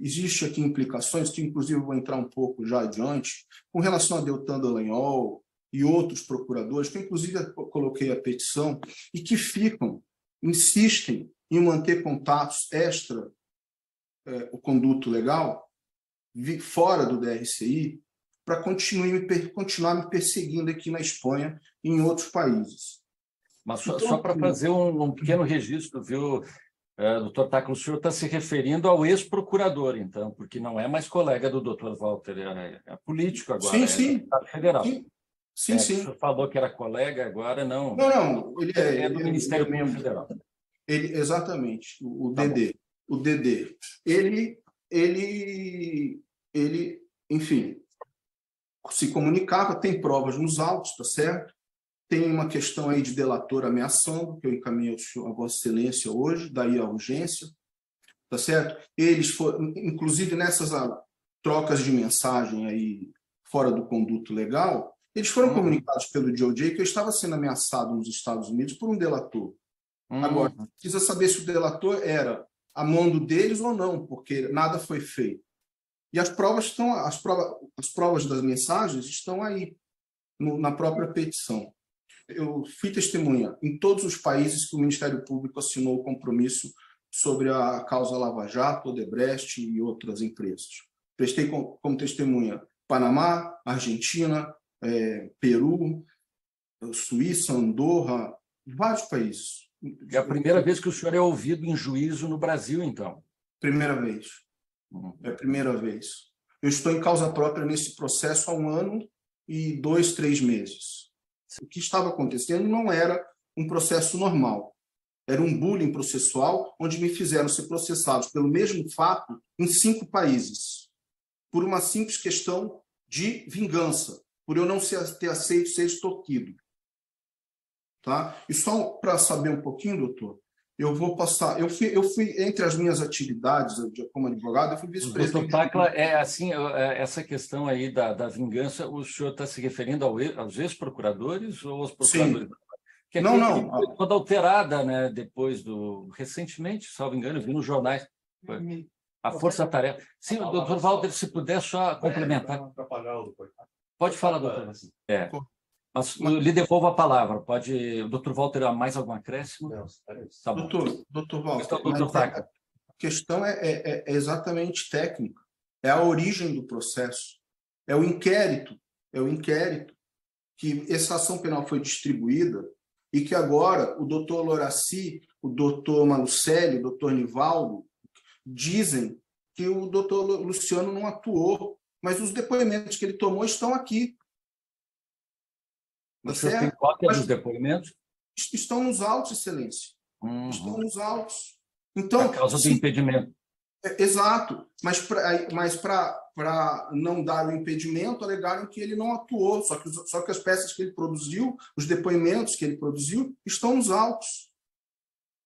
existe aqui implicações, que inclusive eu vou entrar um pouco já adiante, com relação a Deltan Dallagnol e outros procuradores, que inclusive eu coloquei a petição, e que insistem em manter contatos extra o conduto legal, fora do DRCI, para continuar me perseguindo aqui na Espanha e em outros países. Mas só para fazer um pequeno registro, viu, doutor Tacla, o senhor está se referindo ao ex-procurador, então, porque não é mais colega do doutor Walter, é político agora, sim, é deputado federal. Sim. O senhor falou que era colega, agora não. Não, ele é do Ministério Público Federal. Exatamente, o DD. O DD. Ele, enfim, se comunicava, tem provas nos autos, tá certo? Tem uma questão aí de delator ameaçando, que eu encaminhei a Vossa Excelência hoje, daí a urgência, tá certo? Eles foram, inclusive nessas trocas de mensagem aí fora do conduto legal, eles foram comunicados pelo DOJ que eu estava sendo ameaçado nos Estados Unidos por um delator. Agora, precisa saber se o delator era a mando deles ou não, porque nada foi feito. E as provas das mensagens estão aí, na própria petição. Eu fui testemunha em todos os países que o Ministério Público assinou o compromisso sobre a causa Lava Jato, Odebrecht e outras empresas. Prestei como testemunha Panamá, Argentina, Peru, Suíça, Andorra, vários países. É a primeira vez que o senhor é ouvido em juízo no Brasil, então? Primeira vez. É a primeira vez. Eu estou em causa própria nesse processo há 1 ano e 2, 3 meses. O que estava acontecendo não era um processo normal. Era um bullying processual onde me fizeram ser processados pelo mesmo fato em 5 países, por uma simples questão de vingança, por eu não ter aceito ser extorquido. Tá? E só para saber um pouquinho, doutor, eu vou passar. Eu fui entre as minhas atividades como advogado, eu fui vice-presidente. Doutor Tacla, essa questão aí da vingança, o senhor está se referindo aos ex-procuradores ou aos procuradores? Sim. Que não. Foi toda alterada, né? Depois recentemente, salvo engano, eu vi nos jornais. A força-tarefa. Sim, doutor Walter, se puder só complementar. Pode falar, doutor. Mas lhe devolvo a palavra. Pode. O doutor Walter, há mais algum acréscimo? Tá bom. Doutor Walter, doutor Tacla. A questão é exatamente técnica. É a origem do processo. É o inquérito que essa ação penal foi distribuída e que agora o doutor Loraci, o doutor Malucelli, o doutor Nivaldo dizem que o doutor Luciano não atuou, mas os depoimentos que ele tomou estão aqui. O senhor tem cópia dos depoimentos? Estão nos autos, Excelência. Estão nos autos. Então, por causa do impedimento. Exato. Mas para não dar o impedimento, alegaram que ele não atuou, só que as peças que ele produziu, os depoimentos que ele produziu, estão nos autos.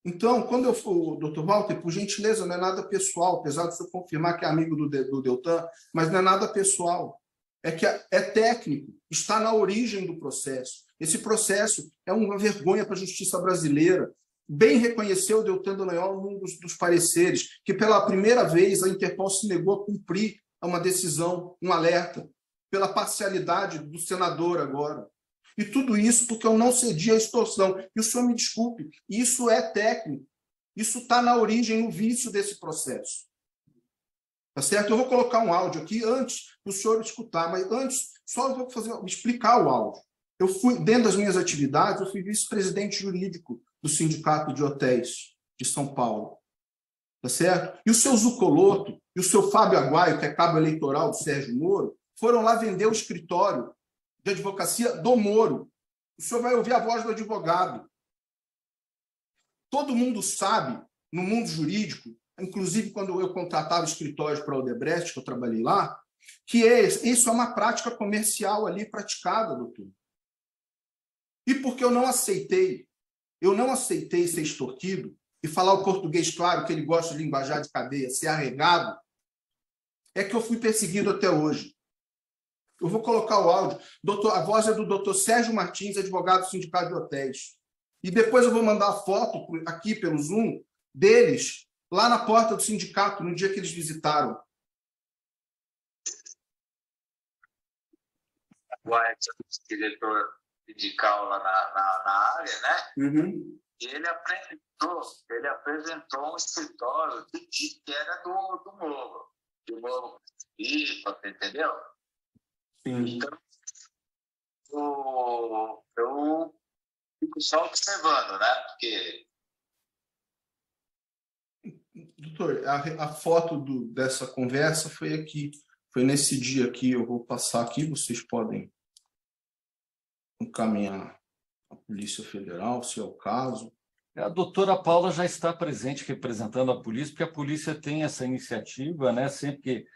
Então, quando eu for, doutor Walter, por gentileza, não é nada pessoal, apesar de eu confirmar que é amigo do Deltan, mas não é nada pessoal. É que é técnico, está na origem do processo. Esse processo é uma vergonha para a justiça brasileira. Bem reconheceu o Deltan Dallagnol num dos pareceres, que pela primeira vez a Interpol se negou a cumprir uma decisão, um alerta, pela parcialidade do senador agora. E tudo isso porque eu não cedi à extorsão. E o senhor me desculpe, isso é técnico. Isso está na origem, no vício desse processo. Tá certo? Eu vou colocar um áudio aqui antes do senhor escutar, mas antes só eu vou explicar o áudio. Eu fui, dentro das minhas atividades, eu fui vice-presidente jurídico do Sindicato de Hotéis de São Paulo. Tá certo? E o seu Zucoloto e o seu Fábio Aguaio, que é cabo eleitoral do Sérgio Moro, foram lá vender o escritório de advocacia do Moro. O senhor vai ouvir a voz do advogado. Todo mundo sabe, no mundo jurídico, inclusive quando eu contratava escritórios para a Odebrecht, que eu trabalhei lá, que isso é uma prática comercial ali praticada, doutor. E porque eu não aceitei ser extorquido e falar o português claro, que ele gosta de linguajar de cadeia, ser arregado, é que eu fui perseguido até hoje. Eu vou colocar o áudio. A voz é do doutor Sérgio Martins, advogado do Sindicato de Hotéis. E depois eu vou mandar a foto aqui pelo Zoom deles lá na porta do sindicato, no dia que eles visitaram. o Aécio, diretor sindical lá na área, né? Uhum. E ele apresentou um escritório que era do Moro. Do Moro, entendeu? Sim. Então, eu fico só observando, né? Porque... Doutor, a foto dessa conversa foi aqui. Foi nesse dia aqui, eu vou passar aqui, vocês podem encaminhar à Polícia Federal, se é o caso. A doutora Paula já está presente representando a polícia, porque a polícia tem essa iniciativa, né? Sempre que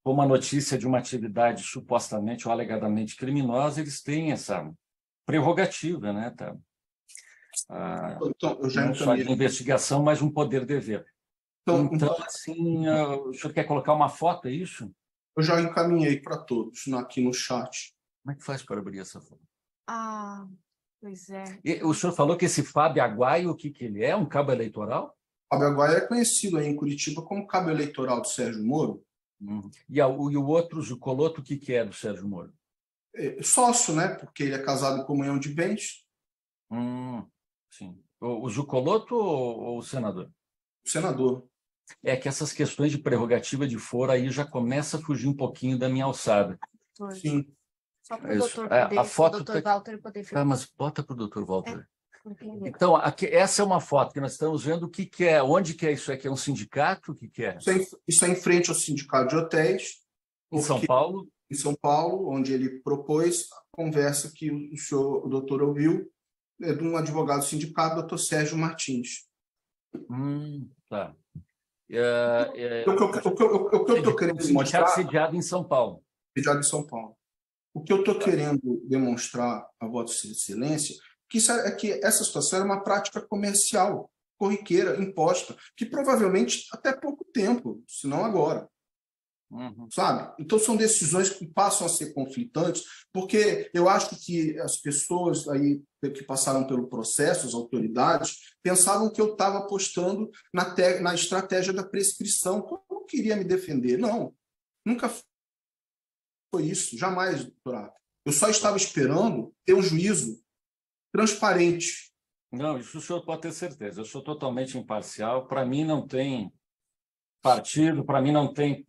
for uma notícia de uma atividade supostamente ou alegadamente criminosa, eles têm essa prerrogativa, né? Tá? Então, eu já Não só de encaminhei. investigação, mas um poder-dever. Então, assim, o senhor quer colocar uma foto, é isso? Eu já encaminhei para todos aqui no chat. Como é que faz para abrir essa foto? Pois é. E o senhor falou que esse Fábio Aguaio, o que ele é? Um cabo eleitoral? Fábio Aguaia é conhecido aí em Curitiba como cabo eleitoral do Sérgio Moro. E o outro, Zucoloto, o que é do Sérgio Moro? É sócio, né? Porque ele é casado em comunhão de bens. Sim. O Zucoloto ou o senador? O senador. É que essas questões de prerrogativa de foro aí já começa a fugir um pouquinho da minha alçada. Sim. Só para o doutor poder, a foto o doutor Walter poder ver. Mas bota para o doutor Walter. Então, essa é uma foto que nós estamos vendo. O que é? Onde que é isso aqui? É um sindicato? O que é? Isso é em frente ao Sindicato de Hotéis. Em São Paulo? Em São Paulo, onde ele propôs a conversa que o doutor ouviu de um advogado sindicato, doutor Sérgio Martins. Tá. O que eu estou querendo mostrar... sediado em São Paulo. Sediado em São Paulo. O que eu estou querendo demonstrar a Vossa Excelência é que essa situação era uma prática comercial, corriqueira, imposta, que provavelmente até pouco tempo, se não agora. Sabe? Então são decisões que passam a ser conflitantes, porque eu acho que as pessoas aí que passaram pelo processo, as autoridades, pensavam que eu estava apostando na estratégia da prescrição. Eu não queria me defender, não. Nunca foi isso, jamais, doutorado. Eu só estava esperando ter um juízo transparente. Não, isso o senhor pode ter certeza. Eu sou totalmente imparcial. Para mim não tem partido, para mim não tem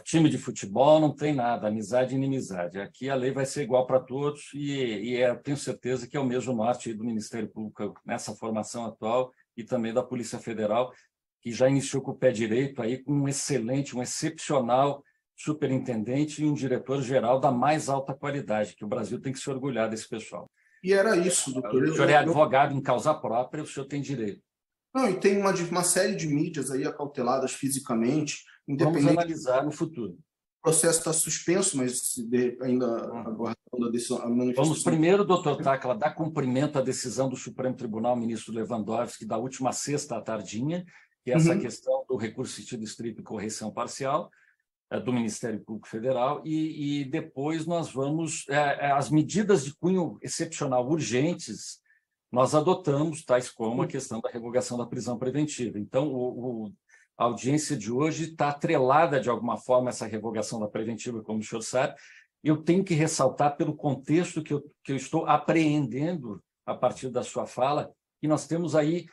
time de futebol, não tem nada, amizade e inimizade. Aqui a lei vai ser igual para todos e eu tenho certeza que é o mesmo norte do Ministério Público nessa formação atual e também da Polícia Federal, que já iniciou com o pé direito aí com um excepcional superintendente e um diretor-geral da mais alta qualidade, que o Brasil tem que se orgulhar desse pessoal. E era isso, doutor. O senhor é advogado em causa própria, o senhor tem direito. Não, e tem uma série de mídias aí acauteladas fisicamente, independente. Vamos analisar no futuro. O processo está suspenso, mas ainda aguardando a decisão. A manifestação. Vamos primeiro, doutor Tacla, dar cumprimento à decisão do Supremo Tribunal, ministro Lewandowski, da última sexta à tardinha, que é essa questão do recurso sentido estrito e correção parcial do Ministério Público Federal, e depois nós vamos... as medidas de cunho excepcional urgentes nós adotamos, tais como a questão da revogação da prisão preventiva. Então, a audiência de hoje está atrelada, de alguma forma, a essa revogação da preventiva, como o senhor sabe. Eu tenho que ressaltar, pelo contexto que eu estou apreendendo a partir da sua fala, que nós temos aí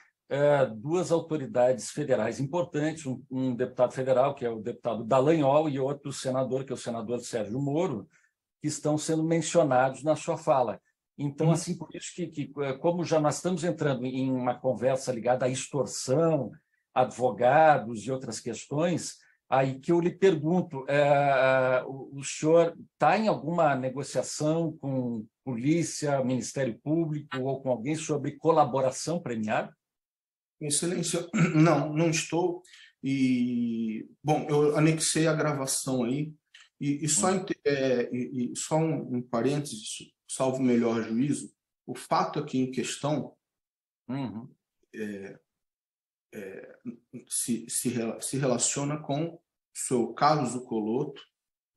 duas autoridades federais importantes, um deputado federal, que é o deputado Dallagnol, e outro senador, que é o senador Sérgio Moro, que estão sendo mencionados na sua fala. Então, assim, por isso que como já nós estamos entrando em uma conversa ligada à extorsão, advogados e outras questões, aí que eu lhe pergunto, o senhor está em alguma negociação com polícia, Ministério Público ou com alguém sobre colaboração premiada? Excelência, não estou. Bom, eu anexei a gravação aí, e só um parênteses, salvo o melhor juízo, o fato aqui em questão se relaciona com o seu Carlos Zucoloto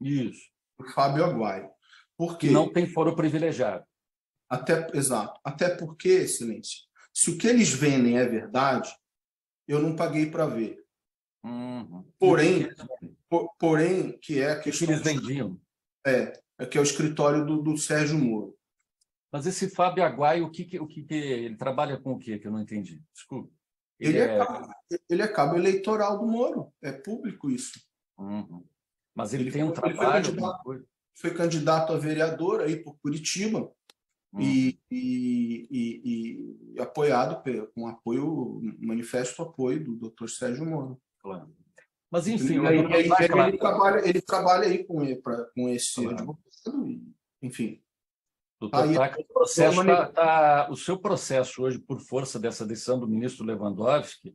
e o Fábio Aguaio. Porque não tem foro privilegiado. Exato. Até porque, Excelência, se o que eles vendem é verdade, eu não paguei para ver. Porém, que é a questão... que eles vendiam. que é o escritório do Sérgio Moro. Mas esse Fábio Aguaio, ele trabalha com o quê? Que eu não entendi. Desculpa. Ele é cabo eleitoral do Moro. É público isso. Uhum. Mas ele tem um trabalho... Foi candidato a vereador aí por Curitiba e apoiado com apoio, manifesto apoio do doutor Sérgio Moro. Claro. Mas, enfim... Ele trabalha aí com esse advogado, enfim... Doutor Taca, o seu processo hoje, por força dessa decisão do ministro Lewandowski,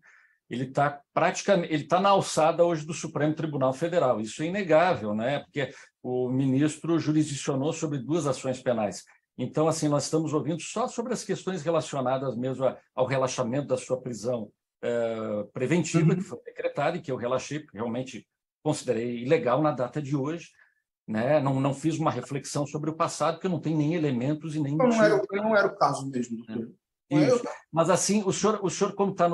ele está na alçada hoje do Supremo Tribunal Federal. Isso é inegável, né? Porque o ministro jurisdicionou sobre 2 ações penais. Então, assim, nós estamos ouvindo só sobre as questões relacionadas mesmo ao relaxamento da sua prisão preventiva, que foi decretada e que eu relaxei, porque realmente considerei ilegal na data de hoje. Né? Não fiz uma reflexão sobre o passado, porque eu não tenho nem elementos e nem... Não era o caso mesmo, doutor. Mas, assim, o senhor como está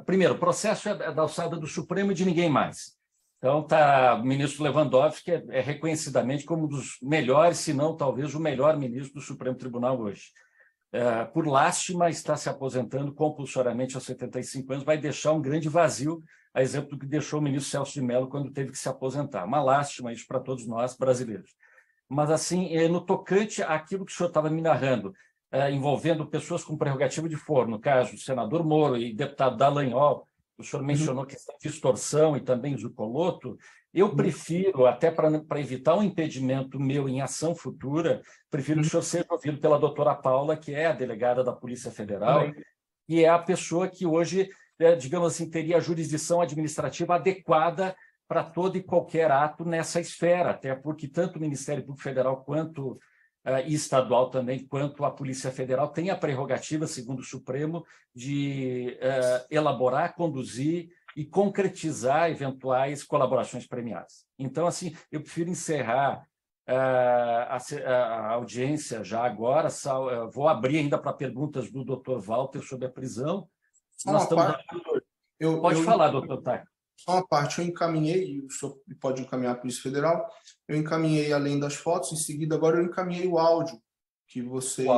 primeiro, o processo é da alçada do Supremo e de ninguém mais. Então, o ministro Lewandowski, que é reconhecidamente como um dos melhores, se não, talvez, o melhor ministro do Supremo Tribunal hoje. Por lástima, está se aposentando compulsoriamente aos 75 anos, vai deixar um grande vazio, a exemplo do que deixou o ministro Celso de Mello quando teve que se aposentar. Uma lástima isso para todos nós, brasileiros. Mas, assim, no tocante àquilo que o senhor estava me narrando, envolvendo pessoas com prerrogativa de foro, no caso, o senador Moro e deputado Dallagnol, o senhor mencionou questão de extorsão e também Zucoloto, eu prefiro, até para evitar um impedimento meu em ação futura, prefiro que o senhor seja ouvido pela doutora Paula, que é a delegada da Polícia Federal, e é a pessoa que hoje, digamos assim, teria a jurisdição administrativa adequada para todo e qualquer ato nessa esfera, até porque tanto o Ministério Público Federal quanto e estadual também, quanto a Polícia Federal tem a prerrogativa, segundo o Supremo, de elaborar, conduzir e concretizar eventuais colaborações premiadas. Então, assim, eu prefiro encerrar a audiência já agora. Vou abrir ainda para perguntas do doutor Walter sobre a prisão. Pode falar, doutor Taca. Só uma parte, eu encaminhei, o senhor pode encaminhar a Polícia Federal, eu encaminhei, além das fotos, em seguida, agora eu encaminhei o áudio que vocês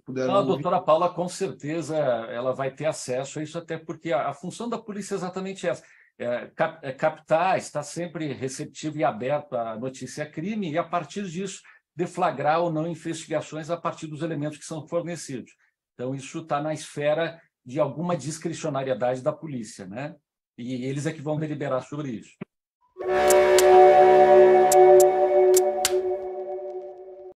puderam A ouvir. doutora Paula, com certeza, ela vai ter acesso a isso, até porque a função da polícia é exatamente essa, captar, estar sempre receptivo e aberto à notícia crime e, a partir disso, deflagrar ou não investigações a partir dos elementos que são fornecidos. Então, isso está na esfera de alguma discricionariedade da polícia, né? E eles é que vão deliberar sobre isso.